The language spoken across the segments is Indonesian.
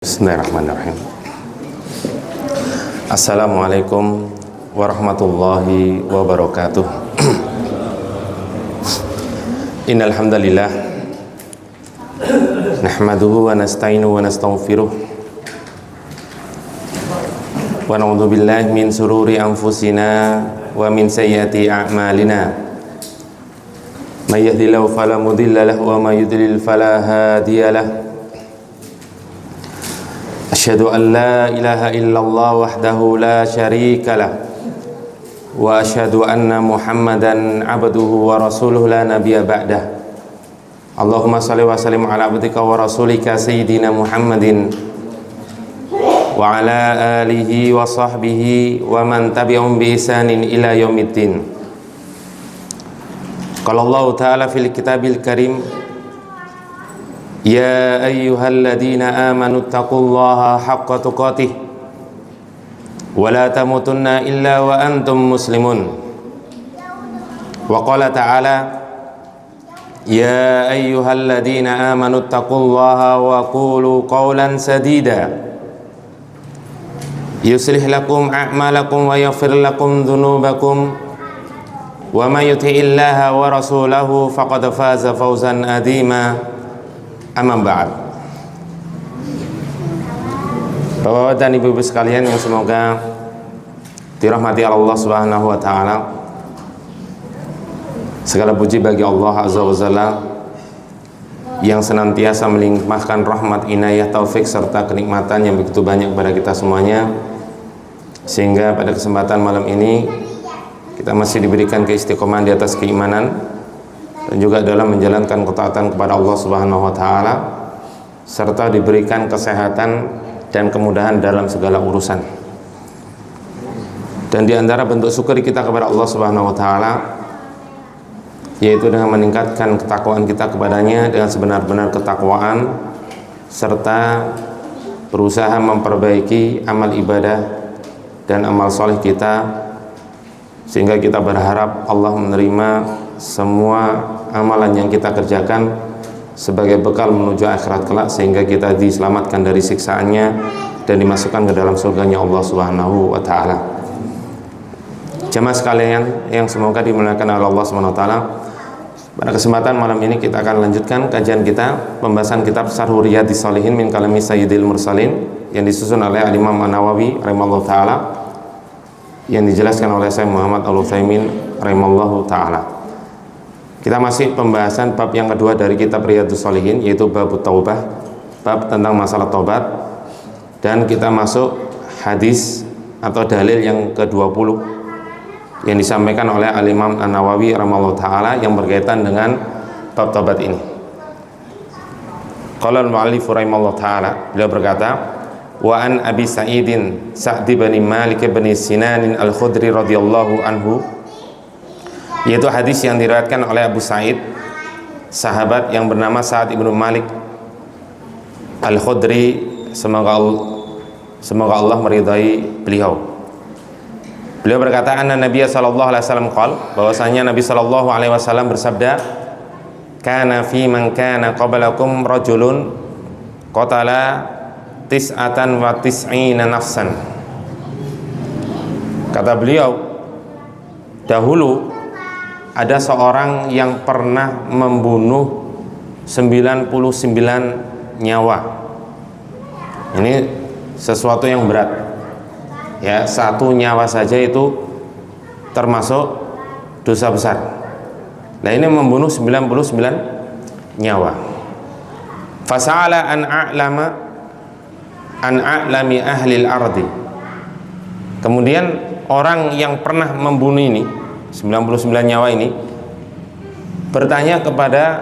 Bismillahirrahmanirrahim. Assalamualaikum warahmatullahi wabarakatuh. Innal hamdalillah nahmaduhu wa nasta'inuhu wa nastaghfiruh wa na'udzu billahi min sururi anfusina wa min sayyiati a'malina. May yahdihillahu fala mudilla lahu wa may yudlil fala hadiya lahu. Asyhadu an la ilaha illallah wahdahu la syarika lah wa asyhadu anna Muhammadan abduhu wa rasuluhu la nabiyya ba'dah. Allahumma shalli wa sallim ala abdika wa rasulika sayyidina Muhammadin wa ala alihi wa sahbihi wa man tabi'ahum bi ihsanin ila yaumiddin. Qala Allah ta'ala fil kitabil karim, Ya ayyuhalladzina amanu taqullaha haqqa tuqatih wa la tamutunna illa wa antum muslimun. Wa qala ta'ala, Ya ayyuhalladzina amanu taqullaha wa qulu qawlan sadida yuslih lakum a'malakum wa yaghfir lakum dhunubakum wa may yuti'illaha wa rasulahu faqad faza fawzan adzima. Amma ba'd. Bapak-bapak dan ibu-ibu sekalian yang semoga dirahmati Allah Subhanahu wa taala. Segala puji bagi Allah Azza wa Jalla yang senantiasa melimpahkan rahmat, inayah, taufik serta kenikmatan yang begitu banyak kepada kita semuanya, sehingga pada kesempatan malam ini kita masih diberikan keistiqomahan di atas keimanan dan juga dalam menjalankan ketaatan kepada Allah Subhanahu wa taala, serta diberikan kesehatan dan kemudahan dalam segala urusan. Dan di antara bentuk syukur kita kepada Allah Subhanahu wa taala yaitu dengan meningkatkan ketakwaan kita kepadanya dengan sebenar-benar ketakwaan, serta berusaha memperbaiki amal ibadah dan amal soleh kita, sehingga kita berharap Allah menerima semua amalan yang kita kerjakan sebagai bekal menuju akhirat kelak, sehingga kita diselamatkan dari siksaannya dan dimasukkan ke dalam surganya Allah Subhanahu wa taala. Jamaah sekalian yang semoga dimuliakan oleh Allah Subhanahu wa taala, pada kesempatan malam ini kita akan lanjutkan kajian kita, pembahasan kitab Syarh Riyadhis Shalihin min kalami Sayyidil Mursalin yang disusun oleh Al-Imam An-Nawawi rahimahullahu taala, yang dijelaskan oleh Syekh Muhammad Al-Utsaimin rahimahullahu taala. Kita masih pembahasan bab yang kedua dari kitab Riyadhus Shalihin, yaitu bab taubah, bab tentang masalah taubat, dan kita masuk hadis atau dalil yang ke-20 yang disampaikan oleh Al-Imam An-Nawawi rahimahullahu taala yang berkaitan dengan bab taubat ini. Qala al-mu'allif rahimahullahu taala, beliau berkata, wa an Abi Sa'idin Sa'd bin Malik bin Sinan al-Khudri radhiyallahu anhu, yaitu hadis yang diriwayatkan oleh Abu Sa'id, sahabat yang bernama Sa'd ibnu Malik al-Khudri, semoga Allah meridai beliau. Beliau berkata, anna Nabiya sallallahu alaihi wasallam qala, bahwasanya Nabi sallallahu alaihi wasallam bersabda, kana fi man kana qablakum rajulun qatala tis'atan wa tis'ina nafsan. Kata beliau, dahulu ada seorang yang pernah membunuh 99 nyawa. Ini sesuatu yang berat, ya, satu nyawa saja itu termasuk dosa besar. Nah, ini membunuh 99 nyawa. Fasa'ala an a'lami ahlil ardi. Kemudian orang yang pernah membunuh ini 99 nyawa ini bertanya kepada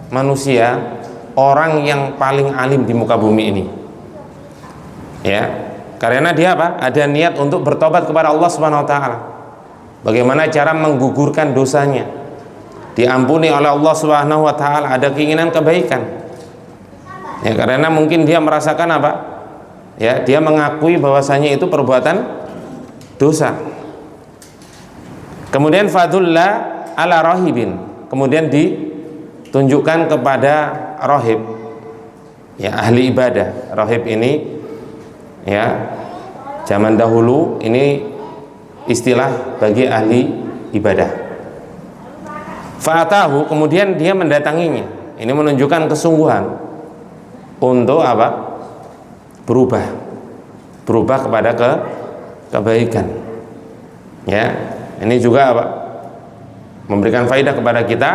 manusia, orang yang paling alim di muka bumi ini, ya, karena dia apa? Ada niat untuk bertobat kepada Allah Subhanahu wa taala. Bagaimana cara menggugurkan dosanya, diampuni oleh Allah Subhanahu wa taala, ada keinginan kebaikan. Ya, karena mungkin dia merasakan apa? Ya, dia mengakui bahwasanya itu perbuatan dosa. Kemudian fadulla ala rahibin, kemudian ditunjukkan kepada rahib. ya ahli ibadah. Rahib ini ya zaman dahulu ini istilah bagi ahli ibadah. Fa'atahu, kemudian dia mendatanginya. Ini menunjukkan kesungguhan untuk apa? Berubah kepada kebaikan. Ya, ini juga apa? Memberikan faedah kepada kita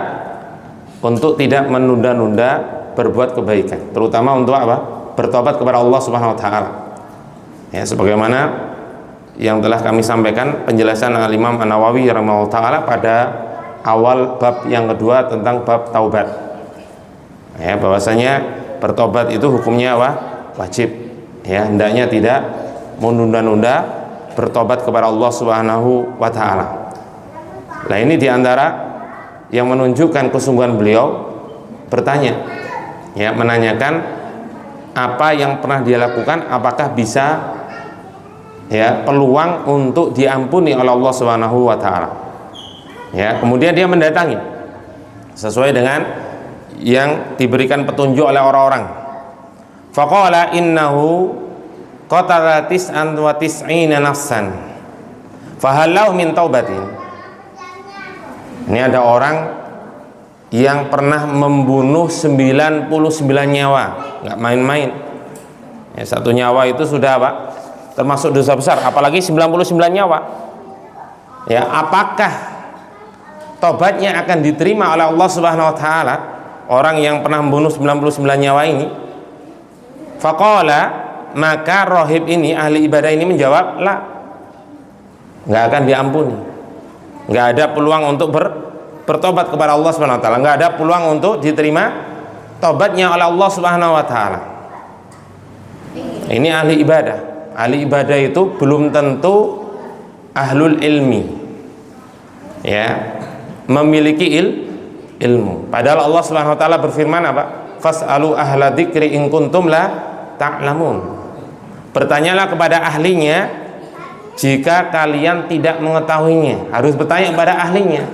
untuk tidak menunda-nunda berbuat kebaikan, terutama untuk apa? Bertobat kepada Allah Subhanahu wa taala. Ya, sebagaimana yang telah kami sampaikan penjelasan Al-Imam An-Nawawi rahimahullah taala pada awal bab yang kedua tentang bab taubat. Ya, bahwasanya bertobat itu hukumnya apa? Wajib. Ya, hendaknya tidak menunda-nunda bertobat kepada Allah Subhanahu wa taala. Nah, ini diantara yang menunjukkan kesungguhan beliau bertanya, ya, menanyakan apa yang pernah dia lakukan, apakah bisa ya peluang untuk diampuni oleh Allah Subhanahu wa taala. Ya, kemudian dia mendatangi sesuai dengan yang diberikan petunjuk oleh orang-orang. Faqala innahu qatala tis'an wa tis'ina nafsan fahallau min taubatin. Ini ada orang yang pernah membunuh 99 nyawa, nggak main-main. Ya, satu nyawa itu sudah apa? Termasuk dosa besar, apalagi 99 nyawa. Ya, apakah tobatnya akan diterima oleh Allah Subhanahu wa taala orang yang pernah membunuh 99 nyawa ini? Faqala, maka rohib ini, ahli ibadah ini menjawab, la, nggak akan diampuni, nggak ada peluang untuk bertobat kepada Allah Subhanahu wa taala, nggak ada peluang untuk diterima tobatnya oleh Allah Subhanahu wa taala. Ini ahli ibadah. Ahli ibadah itu belum tentu ahlul ilmi, ya, memiliki ilmu. Padahal Allah Subhanahu wa taala berfirman apa? Fas'alu ahla dzikri in kuntum la ta'lamun. Bertanyalah kepada ahlinya jika kalian tidak mengetahuinya. Harus bertanya kepada ahlinya.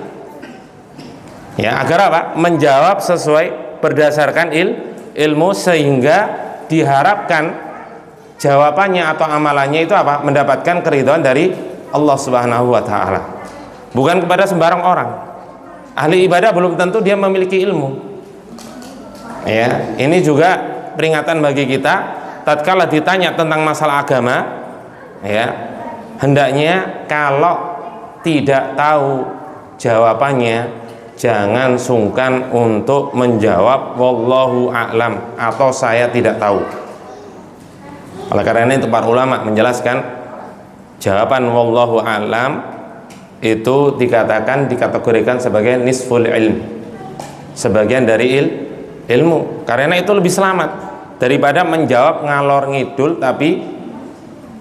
Ya, agar apa? Menjawab sesuai berdasarkan ilmu, sehingga diharapkan jawabannya atau amalannya itu apa? Mendapatkan keridhaan dari Allah Subhanahu wa taala. Bukan kepada sembarang orang. Ahli ibadah belum tentu dia memiliki ilmu. Ya, ini juga peringatan bagi kita tatkala ditanya tentang masalah agama, ya, hendaknya kalau tidak tahu jawabannya jangan sungkan untuk menjawab wallahu a'lam atau saya tidak tahu. Oleh karena itu para ulama menjelaskan jawaban wallahu a'lam itu dikategorikan sebagai nisful ilm, sebagian dari ilmu, karena itu lebih selamat daripada menjawab ngalor ngidul tapi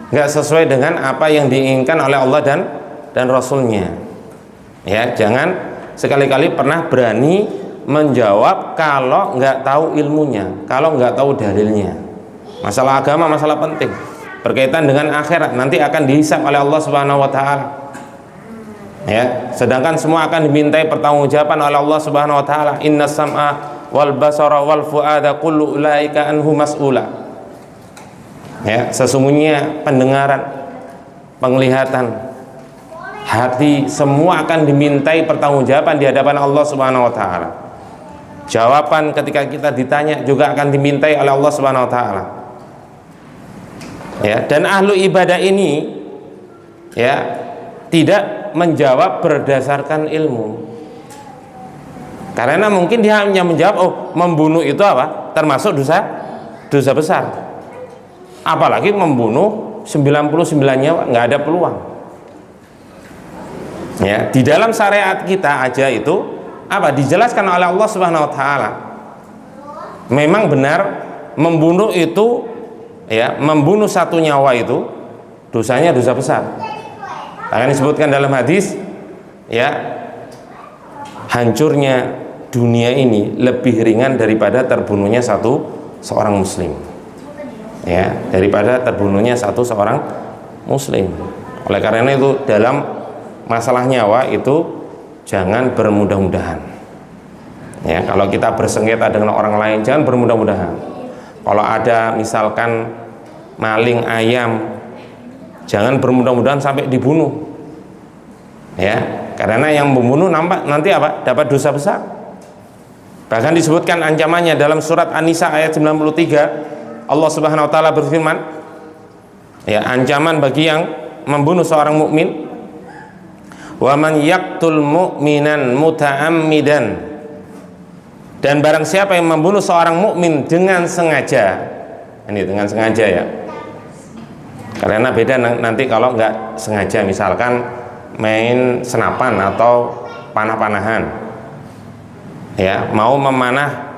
nggak sesuai dengan apa yang diinginkan oleh Allah dan Rasulnya. Ya, jangan sekali-kali pernah berani menjawab kalau nggak tahu ilmunya, kalau nggak tahu dalilnya. Masalah agama masalah penting, berkaitan dengan akhirat, nanti akan dihisab oleh Allah Subhanahu wa taala. Ya, sedangkan semua akan dimintai pertanggungjawaban oleh Allah Subhanahu wa taala. Innas sam'a wal basara wal fuada kullu ulaika anhu mas'ula. Ya, sesungguhnya pendengaran, penglihatan, hati semua akan dimintai pertanggungjawaban di hadapan Allah Subhanahu wa taala. Jawaban ketika kita ditanya juga akan dimintai oleh Allah Subhanahu wa taala. Ya, dan ahlu ibadah ini ya tidak menjawab berdasarkan ilmu, karena mungkin dia hanya menjawab, oh, membunuh itu apa? Termasuk dosa besar. Apalagi membunuh 99 nyawa, nggak ada peluang. Ya, di dalam syariat kita aja itu apa? Dijelaskan oleh Allah Subhanahu wa taala. Memang benar membunuh itu, ya, membunuh satu nyawa itu dosanya dosa besar. Akan disebutkan dalam hadis, ya, hancurnya dunia ini lebih ringan daripada terbunuhnya seorang muslim. Ya, daripada terbunuhnya seorang muslim. Oleh karena itu dalam masalah nyawa itu jangan bermudah-mudahan. Ya, kalau kita bersengketa dengan orang lain jangan bermudah-mudahan. Kalau ada misalkan maling ayam, jangan bermudah-mudahan sampai dibunuh, ya, karena yang membunuh nanti apa? Dapat dosa besar. Bahkan disebutkan ancamannya dalam surat An-Nisa ayat 93, Allah Subhanahu wa taala berfirman, ya, ancaman bagi yang membunuh seorang mukmin, wa man yaqtul mu'minan muta'ammidan, dan barang siapa yang membunuh seorang mukmin dengan sengaja. Ini dengan sengaja, ya, karena beda nanti kalau nggak sengaja, misalkan main senapan atau panah-panahan, ya, mau memanah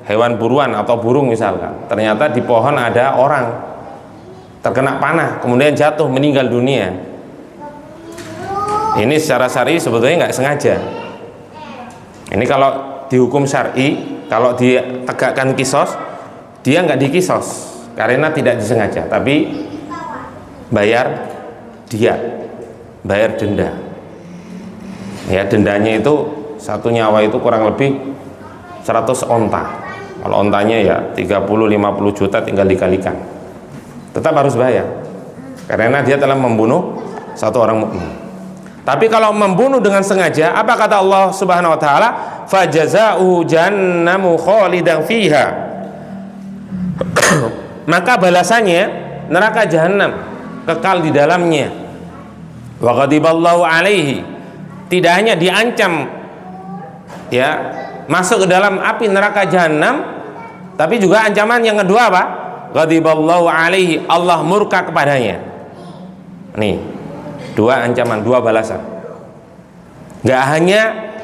hewan buruan atau burung misalkan, ternyata di pohon ada orang terkena panah kemudian jatuh meninggal dunia. Ini secara syar'i sebetulnya nggak sengaja. Ini kalau dihukum syar'i, kalau ditegakkan kisos, dia nggak dikisos karena tidak disengaja, tapi bayar dia, bayar denda. Ya, dendanya itu satu nyawa itu kurang lebih 100 onta. Kalau ontanya ya 30-50 juta, tinggal dikalikan. Tetap harus bayar karena dia telah membunuh satu orang mukmin. Tapi kalau membunuh dengan sengaja, apa kata Allah Subhanahu wa taala? Fajaza'uhu jahannamu khalidan fiha. Maka balasannya neraka jahanam, kekal di dalamnya. Wa ghadiballahu alaihi. Tidak hanya diancam, ya, masuk ke dalam api neraka jahanam, tapi juga ancaman yang kedua apa? Ghadiballahu alaihi, Allah murka kepadanya. Nih, dua ancaman, dua balasan. Gak hanya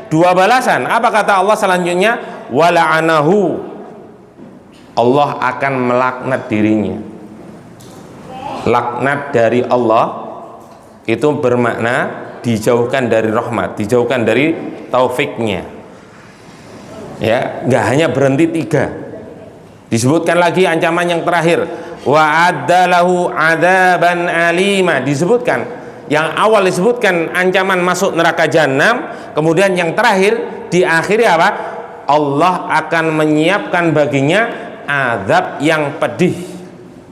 dua balasan, apa kata Allah selanjutnya? Wala'anahu, Allah akan melaknat dirinya. Laknat dari Allah itu bermakna dijauhkan dari rahmat, dijauhkan dari taufiknya. Ya, gak hanya berhenti tiga, disebutkan lagi ancaman yang terakhir, wa'addalahu adaban alima. Disebutkan yang awal, disebutkan ancaman masuk neraka jahanam, kemudian yang terakhir diakhiri apa? Allah akan menyiapkan baginya azab yang pedih.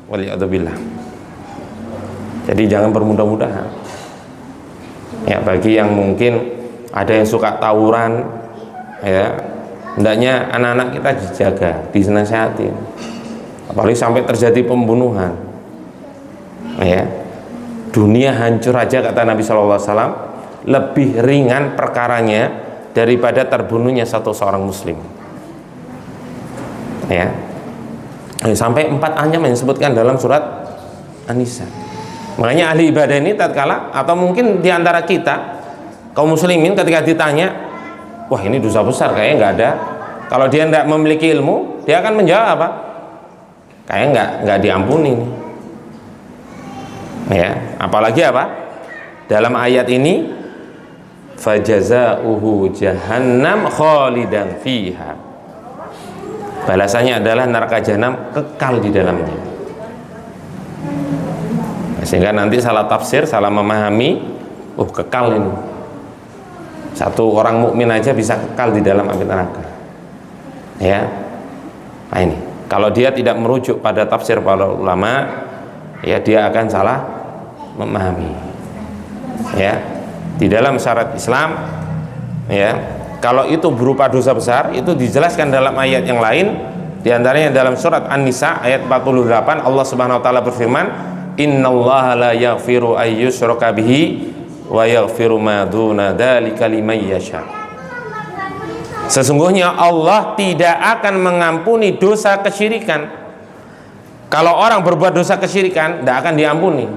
Waliyadzubillah. Jadi jangan bermudah-mudahan. Ya, bagi yang mungkin ada yang suka tawuran, ya, hendaknya anak-anak kita dijaga, dinasihatin. Apalagi sampai terjadi pembunuhan. Ya. Dunia hancur aja kata Nabi SAW, lebih ringan perkaranya daripada terbunuhnya seorang muslim. Ya. Sampai 4 ancaman yang disebutkan dalam surat An-Nisa. Makanya ahli ibadah ini tatkala, atau mungkin diantara kita kaum muslimin, ketika ditanya, wah ini dosa besar, kayaknya nggak ada. Kalau dia tidak memiliki ilmu, dia akan menjawab apa? Kayaknya nggak diampuni nih. Ya, apalagi apa? Dalam ayat ini, fajaza'uhu jahannam khalidan fiha. Balasannya adalah neraka jahanam, kekal di dalamnya. Sehingga nanti salah tafsir, salah memahami, kekal ini. Satu orang mukmin aja bisa kekal di dalam api neraka. Ya. Nah ini, kalau dia tidak merujuk pada tafsir para ulama, ya dia akan salah memahami. Ya. Di dalam syariat Islam, ya, kalau itu berupa dosa besar, itu dijelaskan dalam ayat yang lain, di antaranya dalam surat An-Nisa ayat 48, Allah Subhanahu wa taala berfirman, innallaha la yaghfiru ay yushraka bihi wa yaghfiru ma duna dzalika liman yasha. Sesungguhnya Allah tidak akan mengampuni dosa kesyirikan. Kalau orang berbuat dosa kesyirikan, tidak akan diampuni.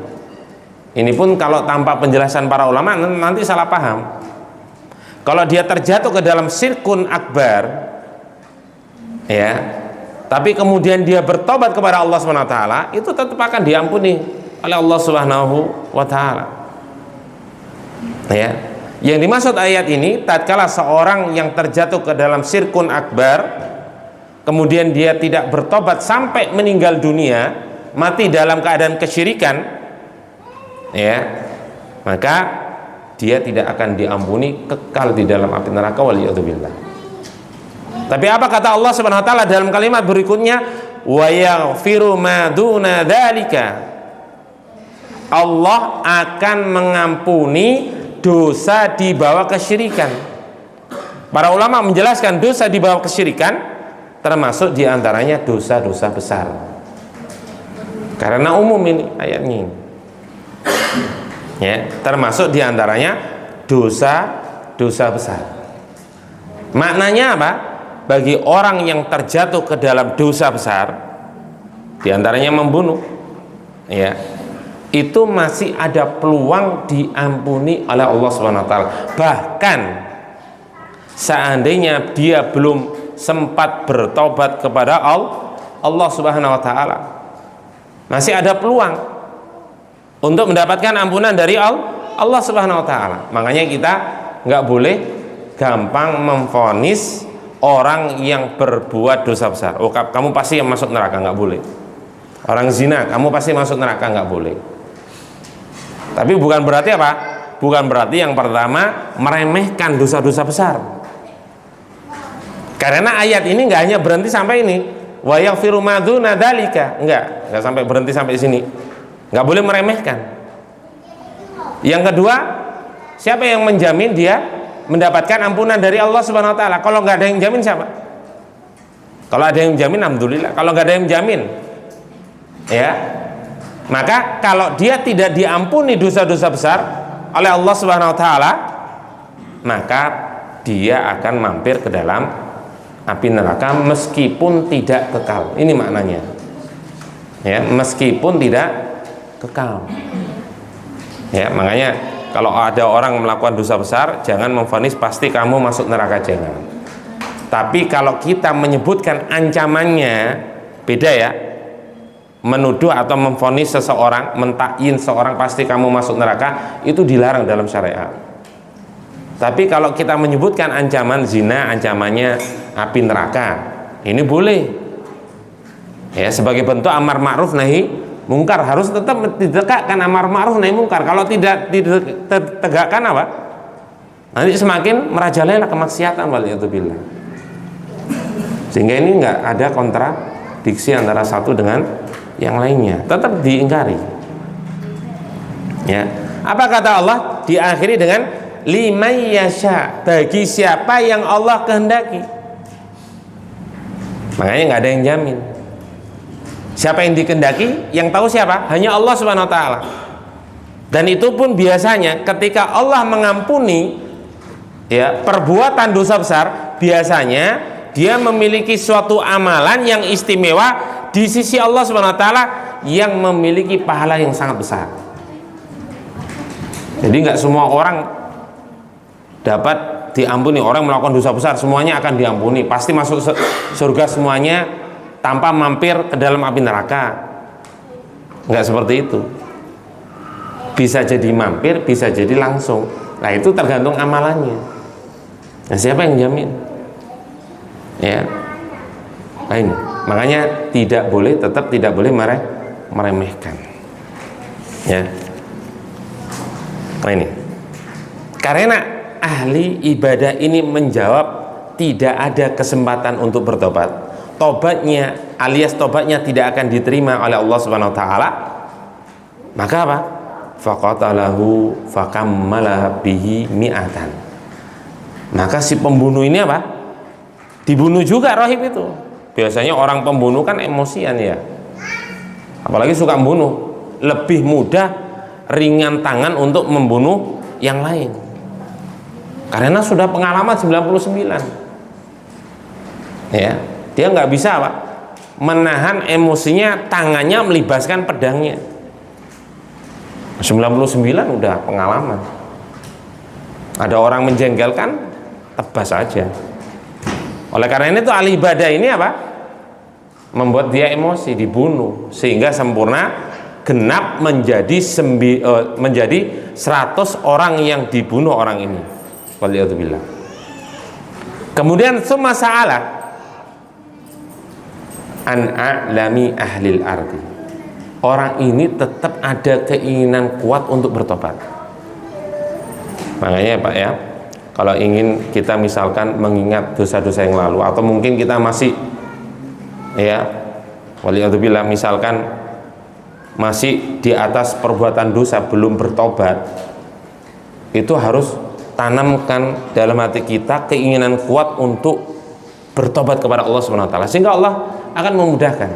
Ini pun kalau tanpa penjelasan para ulama nanti salah paham. Kalau dia terjatuh ke dalam syirkun akbar, ya, tapi kemudian dia bertobat kepada Allah Subhanahu wa taala, itu tetap akan diampuni oleh Allah Subhanahu wa taala. Ya. Yang dimaksud ayat ini, tatkala seorang yang terjatuh ke dalam syirkun akbar, kemudian dia tidak bertobat sampai meninggal dunia, mati dalam keadaan kesyirikan, ya, maka dia tidak akan diampuni, kekal di dalam api neraka, waliyadzubillah. Tapi apa kata Allah Subhanahu wa taala dalam kalimat berikutnya? Wa yaghfiru ma duna dzalika. Allah akan mengampuni dosa di bawah kesyirikan. Para ulama menjelaskan dosa di bawah kesyirikan termasuk diantaranya dosa-dosa besar. Karena umum ini ayatnya. Ya, termasuk diantaranya dosa-dosa besar. Maknanya apa? Bagi orang yang terjatuh ke dalam dosa besar, diantaranya membunuh, ya, itu masih ada peluang diampuni oleh Allah Subhanahu wa taala. Bahkan seandainya dia belum sempat bertobat kepada Allah Subhanahu wa taala, masih ada peluang untuk mendapatkan ampunan dari Allah Subhanahu wa taala. Makanya kita nggak boleh gampang memvonis orang yang berbuat dosa besar. Oh, kamu pasti yang masuk neraka, nggak boleh. Orang zina, kamu pasti masuk neraka, nggak boleh. Tapi bukan berarti apa? Bukan berarti yang pertama meremehkan dosa-dosa besar. Karena ayat ini nggak hanya berhenti sampai ini. Wa yaghfiru ma duna dzalika. Nggak sampai berhenti sampai sini. Nggak boleh meremehkan. Yang kedua, siapa yang menjamin dia mendapatkan ampunan dari Allah Subhanahu wa taala? Kalau nggak ada yang jamin siapa? Kalau ada yang jamin alhamdulillah. Kalau nggak ada yang jamin, ya, maka kalau dia tidak diampuni dosa-dosa besar oleh Allah Subhanahu wa taala, maka dia akan mampir ke dalam api neraka meskipun tidak kekal. Ini maknanya. Ya, meskipun tidak kekal. Ya, makanya kalau ada orang melakukan dosa besar, jangan memvonis pasti kamu masuk neraka, jangan. Tapi kalau kita menyebutkan ancamannya, beda ya. Menuduh atau memvonis seseorang, mentakyin seorang pasti kamu masuk neraka, itu dilarang dalam syariat. Tapi kalau kita menyebutkan ancaman zina, ancamannya api neraka, ini boleh. Ya, sebagai bentuk amar ma'ruf nahi mungkar, harus tetap ditegakkan amar ma'ruf nahi mungkar. Kalau tidak ditegakkan apa? Nanti semakin merajalela kemaksiatan, waliyadzubillah. Sehingga ini enggak ada kontradiksi antara satu dengan yang lainnya, tetap diingkari. Ya. Apa kata Allah? Diakhiri dengan liman yasha, bagi siapa yang Allah kehendaki. Makanya nggak ada yang jamin. Siapa yang dikehendaki, yang tahu siapa? Hanya Allah Subhanahu wa taala. Dan itu pun biasanya ketika Allah mengampuni ya perbuatan dosa besar, biasanya dia memiliki suatu amalan yang istimewa di sisi Allah Subhanahu wa taala yang memiliki pahala yang sangat besar. Jadi nggak semua orang dapat diampuni. Orang melakukan dosa besar semuanya akan diampuni, pasti masuk surga semuanya tanpa mampir ke dalam api neraka. Nggak seperti itu. Bisa jadi mampir, bisa jadi langsung. Nah, itu tergantung amalannya. Nah, siapa yang jamin? Ya. Nah, ini makanya tetap tidak boleh meremehkan. Ya. Nah, ini karena ahli ibadah ini menjawab tidak ada kesempatan untuk bertobat. Tobatnya alias tobatnya tidak akan diterima oleh Allah Subhanahu wa taala. Maka apa? Faqatalahu fakammala bihi mi'atan. Maka si pembunuh ini apa? Dibunuh juga rahib itu. Biasanya orang pembunuh kan emosian ya. Apalagi suka membunuh. Lebih mudah ringan tangan untuk membunuh yang lain. Karena sudah pengalaman 99. Ya, dia nggak bisa Pak menahan emosinya, tangannya melibaskan pedangnya. 99 udah pengalaman. Ada orang menjengkelkan, tebas saja. Oleh karena itu ahli ibadah ini apa? Membuat dia emosi, dibunuh sehingga sempurna genap menjadi 100 orang yang dibunuh orang ini. Waliyadzubillah. Kemudian summa sa'ala an a'lami ahlil ardi. Orang ini tetap ada keinginan kuat untuk bertobat. Makanya Pak ya, kalau ingin kita misalkan mengingat dosa-dosa yang lalu, atau mungkin kita masih ya waliyadzubillah misalkan masih di atas perbuatan dosa belum bertobat, itu harus tanamkan dalam hati kita keinginan kuat untuk bertobat kepada Allah Subhanahu wa taala, sehingga Allah akan memudahkan.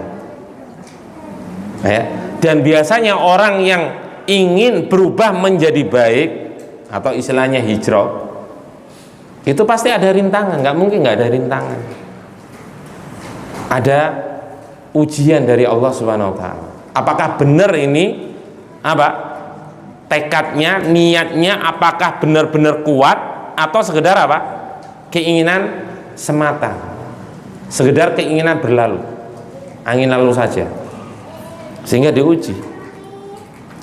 Ya. Dan biasanya orang yang ingin berubah menjadi baik atau istilahnya hijrah, itu pasti ada rintangan, nggak mungkin nggak ada rintangan. Ada ujian dari Allah Subhanahu wa taala. Apakah benar ini apa? Tekadnya, niatnya apakah benar-benar kuat atau sekedar apa? Keinginan semata, sekedar keinginan berlalu, angin lalu saja, sehingga diuji.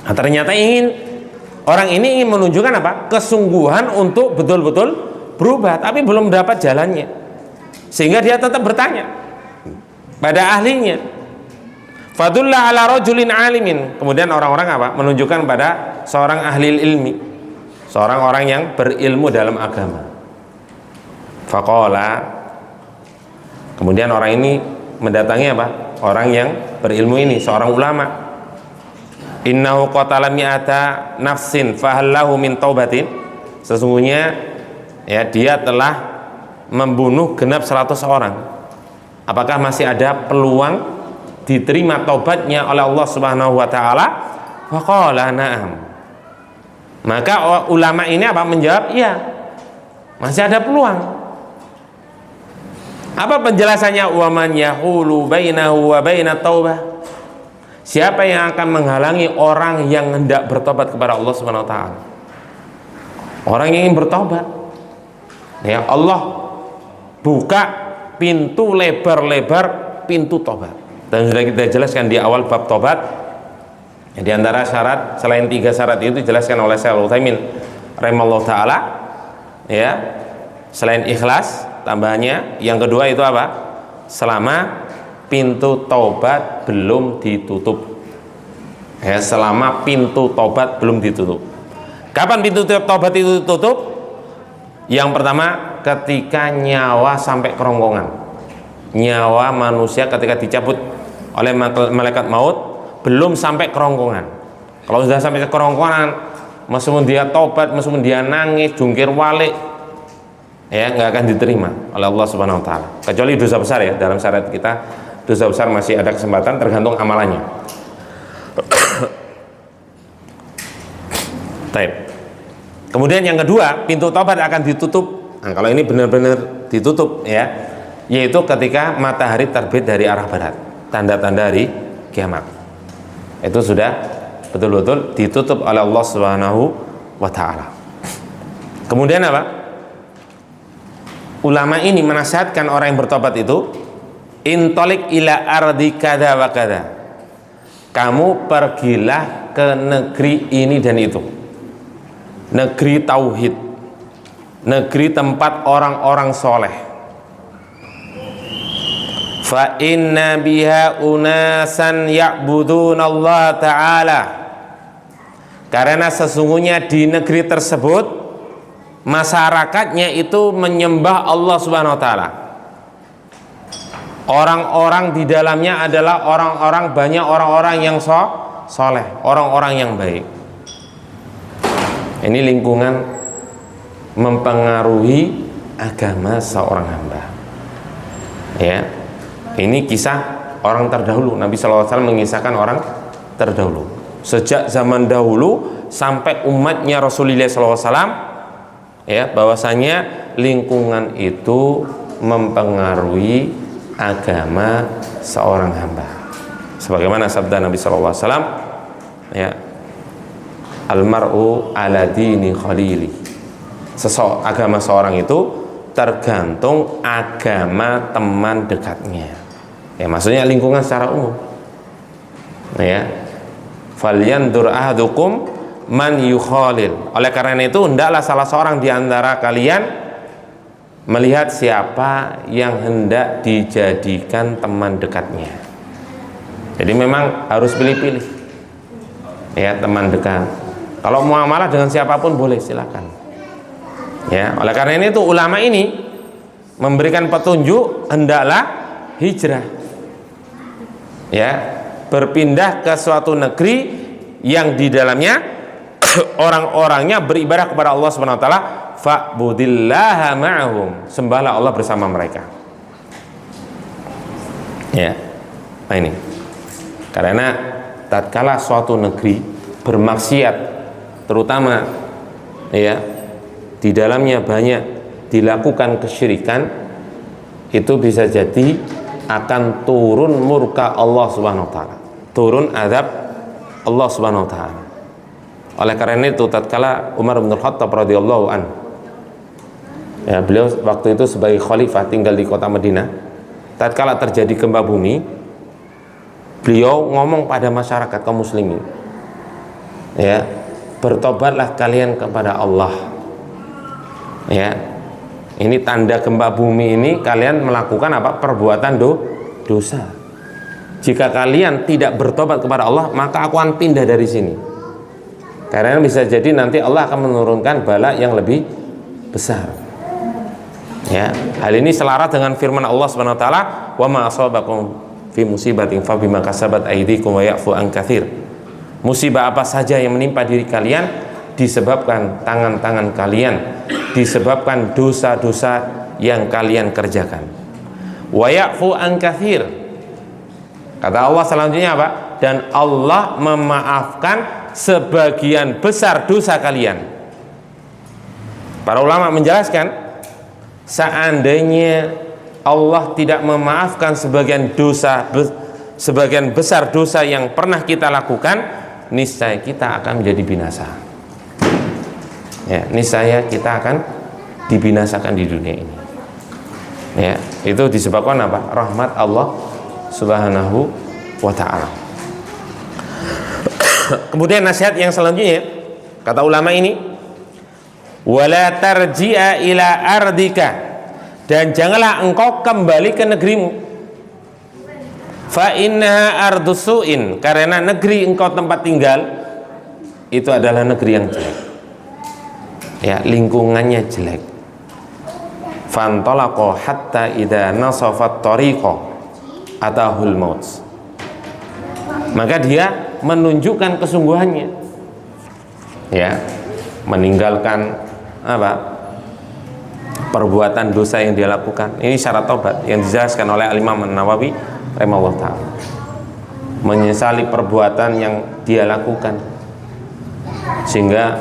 Nah, ternyata orang ini ingin menunjukkan apa? Kesungguhan untuk betul-betul berubah, tapi belum dapat jalannya, sehingga dia tetap bertanya pada ahlinya. Fadullah ala rajulin alimin. Kemudian orang-orang apa? Menunjukkan pada seorang ahli ilmi, seorang orang yang berilmu dalam agama. Faqala, kemudian orang ini mendatangi apa? Orang yang berilmu ini, seorang ulama. Innahu qatala mi'ata nafsin fahallahu min taubatin. Sesungguhnya ya dia telah membunuh genap 100 orang. Apakah masih ada peluang diterima taubatnya oleh Allah Subhanahu wa taala? Faqala na'am. Maka ulama ini apa? Menjawab, iya, masih ada peluang. Apa penjelasannya? Wa man yahulu bainahu wa bainat taubah. Siapa yang akan menghalangi orang yang hendak bertobat kepada Allah Subhanahu wa taala? Orang yang ingin bertobat. Ya, Allah buka pintu lebar-lebar, pintu tobat. Dan sudah kita jelaskan di awal bab tobat. Ya, di antara syarat selain 3 syarat itu dijelaskan oleh Syekh Al-Utsaimin rahimallahu taala, ya, selain ikhlas, tambahannya yang kedua itu apa? Selama pintu taubat belum ditutup. Ya, selama pintu taubat belum ditutup. Kapan pintu taubat itu ditutup? Yang pertama, ketika nyawa sampai kerongkongan. Nyawa manusia ketika dicabut oleh malaikat maut belum sampai kerongkongan. Kalau sudah sampai ke kerongkongan, meskipun dia taubat, meskipun dia nangis, jungkir balik, ya nggak akan diterima oleh Allah Subhanahu wa taala. Kecuali dosa besar, ya, dalam syariat kita dosa besar masih ada kesempatan, tergantung amalannya. Taib. Kemudian yang kedua, pintu taubat akan ditutup. Nah, kalau ini benar-benar ditutup, ya, yaitu ketika matahari terbit dari arah barat, tanda-tanda hari kiamat. Itu sudah betul-betul ditutup oleh Allah Subhanahu wa taala. Kemudian apa? Ulama ini menasihatkan orang yang bertobat itu, intolik ila ardi kada wa kada. Kamu pergilah ke negeri ini dan itu. Negeri tauhid. Negeri tempat orang-orang soleh. Fa inna biha unasan ya'budunallah ta'ala. Karena sesungguhnya di negeri tersebut masyarakatnya itu menyembah Allah Subhanahu wa taala. Orang-orang di dalamnya adalah orang-orang, banyak orang-orang yang soleh, orang-orang yang baik. Ini lingkungan mempengaruhi agama seorang hamba. Ya. Ini kisah orang terdahulu. Nabi SAW mengisahkan orang terdahulu. Sejak zaman dahulu sampai umatnya Rasulullah SAW, ya, bahwasanya lingkungan itu mempengaruhi agama seorang hamba. Sebagaimana sabda Nabi SAW, ya, almar'u ala dini khalili. Agama seorang itu tergantung agama teman dekatnya. Ya, maksudnya lingkungan secara umum. Ya. Falyandur ahadukum man yukhalil. Oleh karena itu hendaklah salah seorang di antara kalian melihat siapa yang hendak dijadikan teman dekatnya. Jadi memang harus pilih-pilih. Ya, teman dekat. Kalau muamalah dengan siapapun boleh, silakan. Ya, oleh karena itu ulama ini memberikan petunjuk hendaklah hijrah. Ya, berpindah ke suatu negeri yang di dalamnya orang-orangnya beribadah kepada Allah Subhanahu wa taala, fa'budillaha ma'ahum, sembahlah Allah bersama mereka. Ya. Nah ini. Karena tatkala suatu negeri bermaksiat, terutama ya di dalamnya banyak dilakukan kesyirikan, itu bisa jadi akan turun murka Allah Subhanahu wa taala, turun azab Allah Subhanahu wa taala. Oleh karena itu tatkala Umar bin Khattab radhiyallahu an, ya, beliau waktu itu sebagai khalifah tinggal di kota Madinah, tatkala terjadi gempa bumi, beliau ngomong pada masyarakat kaum muslimin, ya, bertobatlah kalian kepada Allah. Ya, ini tanda gempa bumi ini kalian melakukan apa? Perbuatan dosa. Jika kalian tidak bertobat kepada Allah, maka aku akan pindah dari sini. Karena bisa jadi nanti Allah akan menurunkan bala yang lebih besar. Ya, hal ini selaras dengan firman Allah Subhanahu wa taala, "Wa ma asabakum fi musibatin fa bima kasabat aydikum wa ya'fu an katsir." Musibah apa saja yang menimpa diri kalian disebabkan tangan-tangan kalian, disebabkan dosa-dosa yang kalian kerjakan. Wa ya'fu an katsir. Kata Allah selanjutnya apa? Dan Allah memaafkan sebagian besar dosa kalian. Para ulama menjelaskan, seandainya Allah tidak memaafkan sebagian besar dosa yang pernah kita lakukan, niscaya kita akan menjadi binasa. Ya, niscaya kita akan dibinasakan di dunia ini. Ya, itu disebabkan apa? Rahmat Allah Subhanahu wa ta'ala. Kemudian nasihat yang selanjutnya, kata ulama ini, wala tarji'a ila ardika, dan janganlah engkau kembali ke negerimu. Fa innaha ardusuin, karena negeri engkau tempat tinggal itu adalah negeri yang jelek. Ya, lingkungannya jelek. Fantalaqa hatta idza nasafat tariqa atahul maut. Maka dia menunjukkan kesungguhannya. Ya, meninggalkan apa? Perbuatan dosa yang dia lakukan. Ini syarat taubat yang dijelaskan oleh Al-Imam An-Nawawi rahimahullah ta'ala. Menyesali perbuatan yang dia lakukan, sehingga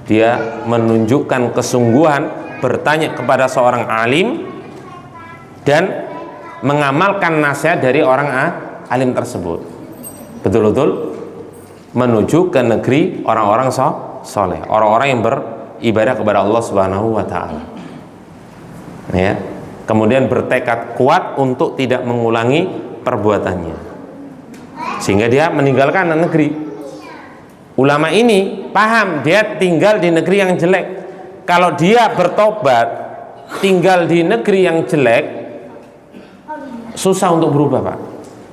dia menunjukkan kesungguhan bertanya kepada seorang alim dan mengamalkan nasihat dari orang alim tersebut. Betul-betul menuju ke negeri orang-orang soleh, orang-orang yang beribadah kepada Allah Subhanahu wa ta'ala. Ya, kemudian bertekad kuat untuk tidak mengulangi perbuatannya, sehingga dia meninggalkan negeri. Ulama ini paham dia tinggal di negeri yang jelek. Kalau dia bertobat tinggal di negeri yang jelek, susah untuk berubah, Pak.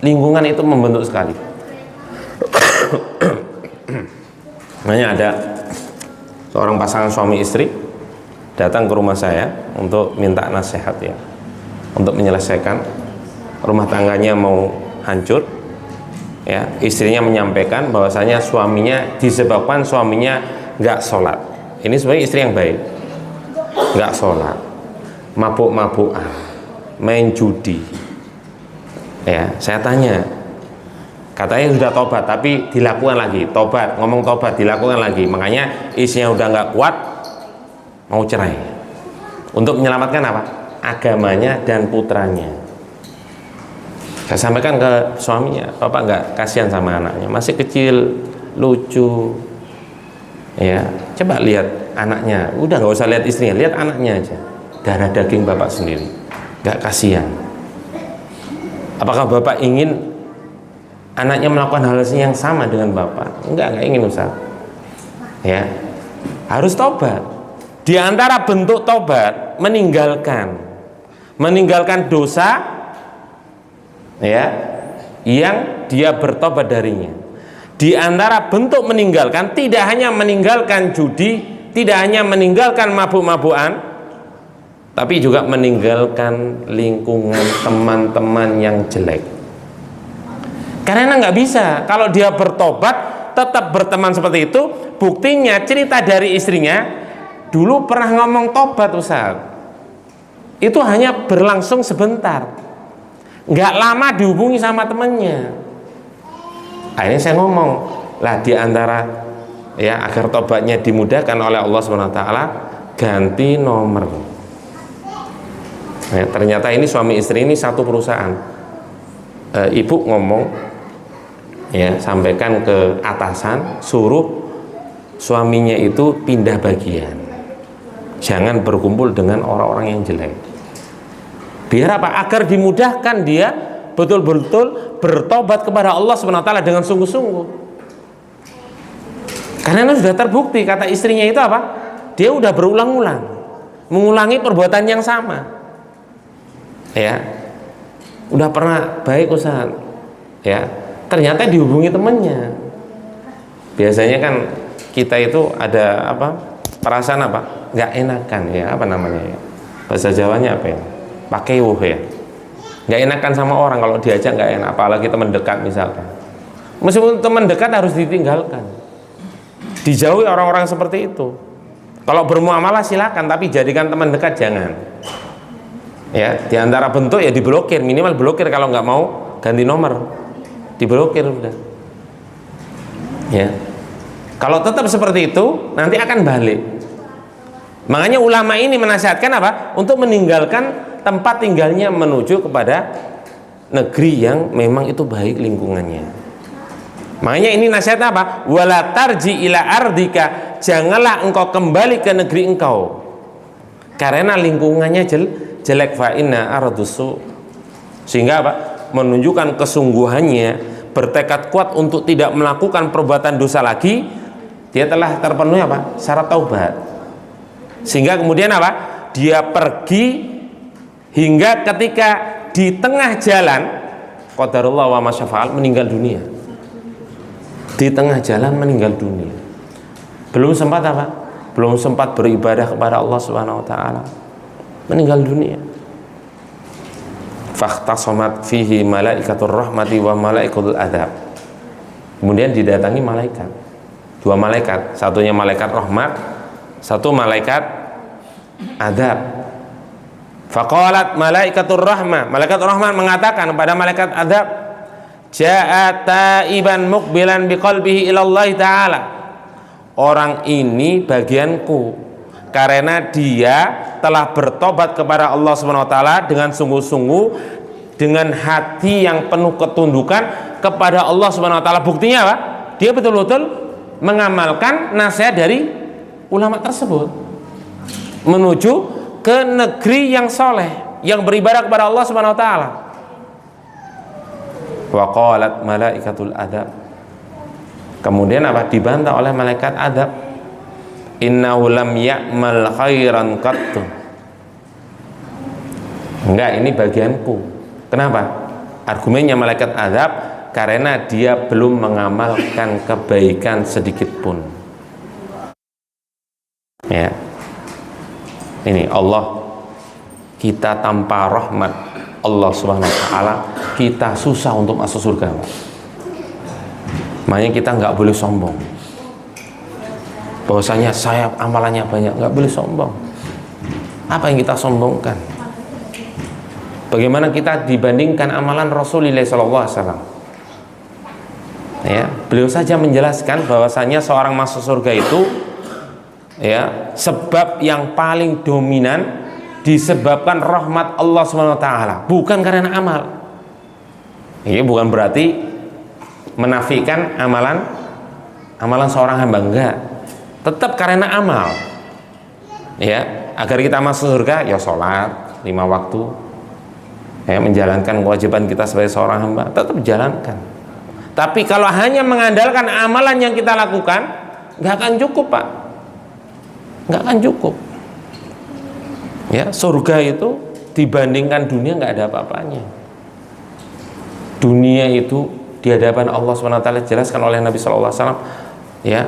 Lingkungan itu membentuk sekali. Makanya ada seorang pasangan suami istri datang ke rumah saya untuk minta nasihat, ya, untuk menyelesaikan rumah tangganya mau hancur. Ya, istrinya menyampaikan bahwasanya suaminya disebabkan suaminya nggak sholat. Ini sebenarnya istri yang baik, nggak sholat, mabuk-mabukan, main judi. Ya, saya tanya, katanya sudah tobat tapi dilakukan lagi, tobat, ngomong tobat dilakukan lagi. Makanya istrinya udah nggak kuat, mau cerai untuk menyelamatkan apa? Agamanya dan putranya. Saya sampaikan ke suaminya, bapak nggak kasihan sama anaknya, masih kecil, lucu, ya, coba lihat anaknya, udah nggak usah lihat istrinya, lihat anaknya aja, darah daging bapak sendiri, nggak kasihan. Apakah bapak ingin anaknya melakukan hal yang sama dengan bapak? Enggak ingin, Ustaz. Ya, harus tobat. Di antara bentuk tobat meninggalkan dosa, ya, yang dia bertobat darinya. Di antara bentuk meninggalkan, tidak hanya meninggalkan judi, tidak hanya meninggalkan mabuk-mabukan, tapi juga meninggalkan lingkungan teman-teman yang jelek. Karena nggak bisa, kalau dia bertobat tetap berteman seperti itu. Buktinya cerita dari istrinya, dulu pernah ngomong tobat Ustaz, itu hanya berlangsung sebentar, nggak lama dihubungi sama temannya. Akhirnya saya ngomong lah, di antara ya agar tobatnya dimudahkan oleh Allah SWT, ganti nomor. Nah, ternyata ini suami istri ini satu perusahaan. Ibu ngomong ya, sampaikan ke atasan, suruh suaminya itu pindah bagian, jangan berkumpul dengan orang-orang yang jelek. Biar apa? Agar dimudahkan dia betul-betul bertobat kepada Allah SWT dengan sungguh-sungguh. Karena sudah terbukti, kata istrinya itu apa? Dia udah berulang-ulang mengulangi perbuatan yang sama. Ya, udah pernah baik Ustaz. Ya, ternyata dihubungi temannya. Biasanya kan kita itu ada apa? Perasaan apa? Nggak enakan ya, apa namanya ya? Bahasa Jawanya apa ya? Pakewuh ya. Nggak enakan sama orang kalau diajak, nggak enak, apalagi teman dekat misalkan. Meskipun teman dekat harus ditinggalkan, dijauhi orang-orang seperti itu. Kalau bermuamalah silakan, tapi jadikan teman dekat jangan. Ya, diantara bentuk ya diblokir, minimal blokir. Kalau nggak mau ganti nomor, diblokir udah. Ya, kalau tetap seperti itu nanti akan balik. Makanya ulama ini menasihatkan apa? Untuk meninggalkan tempat tinggalnya menuju kepada negeri yang memang itu baik lingkungannya. Makanya ini nasihat apa? Wala tarji ila ardika, janganlah engkau kembali ke negeri engkau karena lingkungannya jelek. Fa inna ardusu, sehingga apa? Menunjukkan kesungguhannya, bertekad kuat untuk tidak melakukan perbuatan dosa lagi. Dia telah terpenuhi apa? Syarat taubat. Sehingga kemudian apa? Dia pergi hingga ketika di tengah jalan, qadarullah wa masyafa'al, meninggal dunia. Di tengah jalan meninggal dunia. Belum sempat apa? Belum sempat beribadah kepada Allah Subhanahu wa taala. Meninggal dunia. Fakhtasamat fihi malaikatur rahmati wa malaikatul adzab. Kemudian didatangi malaikat. Dua malaikat, satunya malaikat rahmat, satu malaikat adzab. Faqalat malaikatur rahmah, malaikat rahmat mengatakan kepada malaikat adzab, ja'a taiban muqbilan biqalbihi ilallah ta'ala, orang ini bagianku karena dia telah bertobat kepada Allah SWT dengan sungguh-sungguh, dengan hati yang penuh ketundukan kepada Allah SWT. Buktinya apa? Dia betul-betul mengamalkan nasihat dari ulama tersebut menuju ke negeri yang soleh, yang beribadah kepada Allah SWT. Wa qalat malaikatul adab, kemudian apa? Dibantah oleh malaikat adab, innahu lam ya'mal khairan qattu. Enggak, ini bagianku. Kenapa? Argumennya malaikat adab, karena dia belum mengamalkan kebaikan sedikit pun. Ya, ini Allah, kita tanpa rahmat Allah Subhanahu wa taala, kita susah untuk masuk surga. Makanya kita nggak boleh sombong bahwasanya saya amalannya banyak. Nggak boleh sombong. Apa yang kita sombongkan? Bagaimana kita dibandingkan amalan Rasulullah SAW? Ya, beliau saja menjelaskan bahwasanya seorang masuk surga itu, ya, sebab yang paling dominan disebabkan rahmat Allah SWT, bukan karena amal. Ini bukan berarti menafikan amalan seorang hamba, enggak. Tetap karena amal. Ya, agar kita masuk surga, ya sholat 5 waktu, ya, menjalankan kewajiban kita sebagai seorang hamba, tetap jalankan. Tapi kalau hanya mengandalkan amalan yang kita lakukan, nggak akan cukup, Pak. Nggak akan cukup. Ya, surga itu dibandingkan dunia nggak ada apa-apanya. Dunia itu di hadapan Allah SWT dijelaskan oleh Nabi SAW, ya,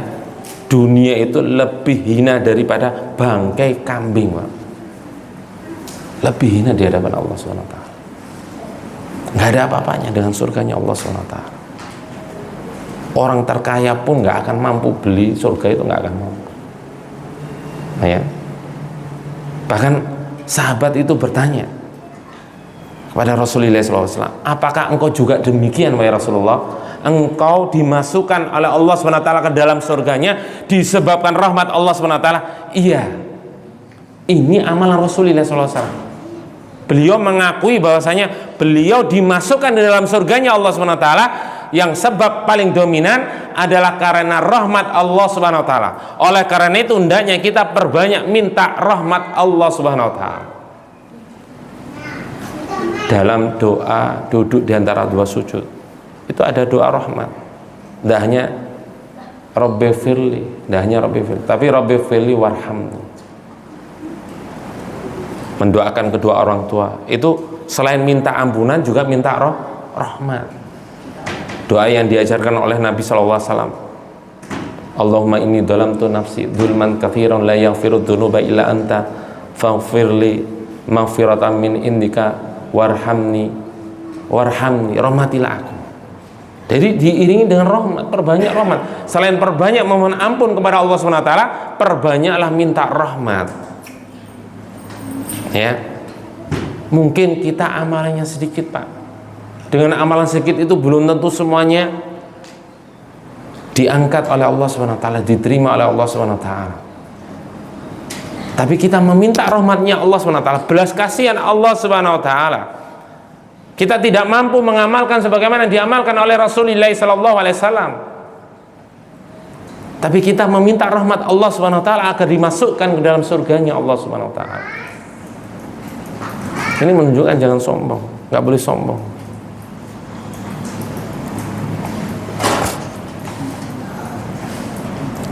dunia itu lebih hina daripada bangkai kambing, Pak. Lebih hina di hadapan Allah SWT. Nggak ada apa-apanya dengan surganya Allah SWT. Orang terkaya pun nggak akan mampu beli surga itu, nggak akan mampu. Nah, ya. Bahkan sahabat itu bertanya kepada Rasulullah SAW, apakah engkau juga demikian, wahai Rasulullah? Engkau dimasukkan oleh Allah SWT ke dalam surganya disebabkan rahmat Allah SWT? Iya. Ini amalan Rasulullah SAW. Beliau mengakui bahwasanya beliau dimasukkan di dalam surganya Allah SWT, yang sebab paling dominan adalah karena rahmat Allah SWT. Oleh karena itu hendaknya kita perbanyak minta rahmat Allah SWT. Dalam doa duduk di antara dua sujud itu ada doa rahmat. Tidak hanya Rabbi firli, tidak hanya Rabbi firli, tapi Rabbi firli warhamni. Mendoakan kedua orang tua itu selain minta ampunan juga minta rahmat. Doa yang diajarkan oleh Nabi SAW. Allahumma inni dhalamtu nafsi dzulman katsiran la yaghfiru dzunuba illa anta faghfirli maghfiratan min indika warhamni rahmatilah aku. Jadi diiringi dengan rahmat, perbanyak rahmat. Selain perbanyak memohon ampun kepada Allah SWT, perbanyaklah minta rahmat. Ya, mungkin kita amalannya sedikit, Pak. Dengan amalan sedikit itu belum tentu semuanya diangkat oleh Allah SWT, diterima oleh Allah SWT. Tapi kita meminta rahmatnya Allah SWT, belas kasihan Allah SWT. Kita tidak mampu mengamalkan sebagaimana diamalkan oleh Rasulullah SAW. Tapi kita meminta rahmat Allah SWT agar dimasukkan ke dalam surganya Allah SWT. Ini menunjukkan jangan sombong, nggak boleh sombong.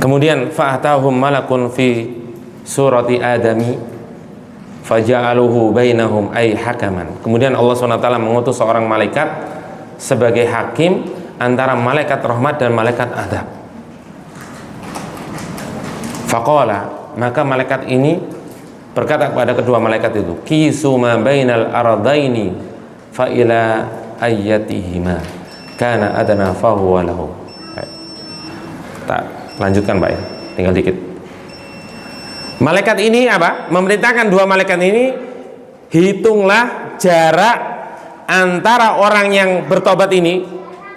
Kemudian fa'atahum malakun fi surati adami faja'aluhu bainahum ay hakaman. Kemudian Allah SWT mengutus seorang malaikat sebagai hakim antara malaikat rahmat dan malaikat adab. Faqala, maka malaikat ini berkata kepada kedua malaikat itu, kisu ma bainal ardaini fa ila ayyatihima kana adana fa huwa lahu. Tak, lanjutkan Pak ya, tinggal dikit. Malaikat ini apa? Memerintahkan dua malaikat ini, hitunglah jarak antara orang yang bertobat ini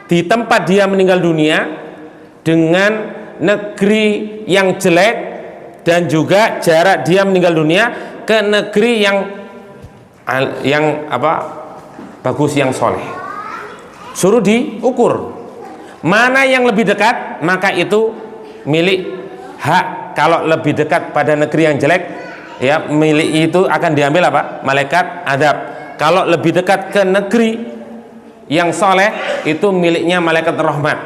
di tempat dia meninggal dunia dengan negeri yang jelek, dan juga jarak dia meninggal dunia ke negeri yang apa? Bagus, yang soleh. Suruh diukur mana yang lebih dekat, maka itu milik hak. Kalau lebih dekat pada negeri yang jelek, ya milik itu akan diambil apa? Malaikat adab. Kalau lebih dekat ke negeri yang soleh, itu miliknya malaikat rahmat.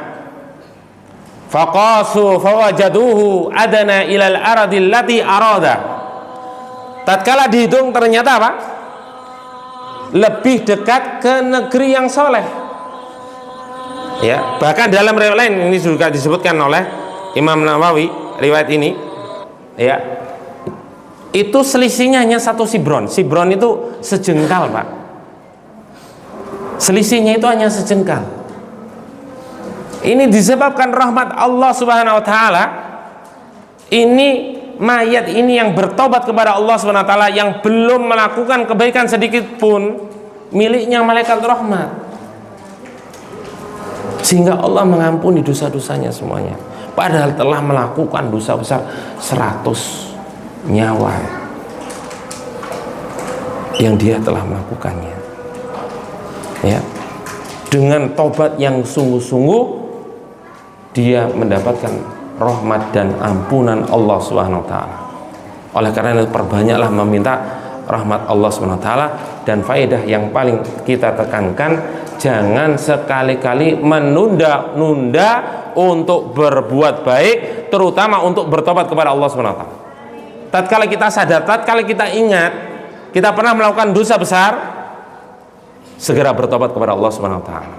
Faqasu fawajaduhu adana ilal aradil lati arada. Tatkala dihitung ternyata apa? Lebih dekat ke negeri yang soleh. Ya, bahkan dalam riwayat lain ini juga disebutkan oleh Imam Nawawi, riwayat ini, ya, itu selisihnya hanya 1 sibron. Sibron itu sejengkal, Pak. Selisihnya itu hanya sejengkal. Ini disebabkan rahmat Allah Subhanahu wa taala. Ini mayat ini yang bertobat kepada Allah Subhanahu wa taala, yang belum melakukan kebaikan sedikit pun, miliknya malaikat rahmat. Sehingga Allah mengampuni dosa-dosanya semuanya. Padahal telah melakukan dosa besar 100 nyawa yang dia telah melakukannya. Ya, dengan tobat yang sungguh-sungguh, dia mendapatkan rahmat dan ampunan Allah Subhanahu wa taala. Oleh karena itu perbanyaklah meminta rahmat Allah Subhanahu wa taala, dan faedah yang paling kita tekankan, jangan sekali-kali menunda-nunda untuk berbuat baik, terutama untuk bertobat kepada Allah Subhanahu wa taala. Tatkala kita sadar, tatkala kita ingat kita pernah melakukan dosa besar, segera bertobat kepada Allah Subhanahu wa taala.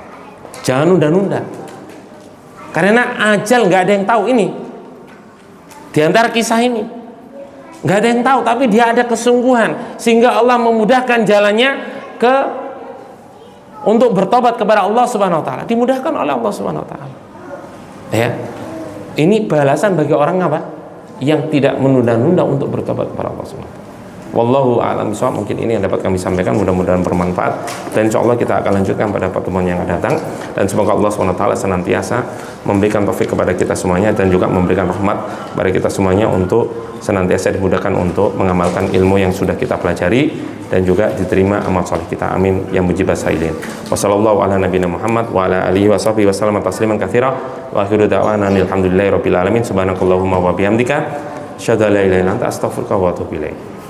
Jangan nunda-nunda. Karena ajal nggak ada yang tahu ini. Di antara kisah ini nggak ada yang tahu, tapi dia ada kesungguhan sehingga Allah memudahkan jalannya untuk bertobat kepada Allah Subhanahu wa taala, dimudahkan oleh Allah Subhanahu wa taala. Ya. Ini balasan bagi orang apa? Yang tidak menunda-nunda untuk bertobat kepada Allah Subhanahu wa taala. Wallahu a'lam bishawab. Mungkin ini yang dapat kami sampaikan, mudah-mudahan bermanfaat, dan insyaallah kita akan lanjutkan pada pertemuan yang akan datang, dan semoga Allah SWT senantiasa memberikan taufik kepada kita semuanya dan juga memberikan rahmat kepada kita semuanya untuk senantiasa dimudahkan untuk mengamalkan ilmu yang sudah kita pelajari dan juga diterima amal soleh kita. Amin ya mujibas sailin. Wassallallahu ala nabiyina Muhammad wa ala alihi washabbihi wasallam tasliman katsira wa akhiru da'wana alhamdulillahi rabbil alamin. Subhanakallahumma wa bihamdika asyhadu an la ilaha illa anta astaghfiruka wa atubu ilaik.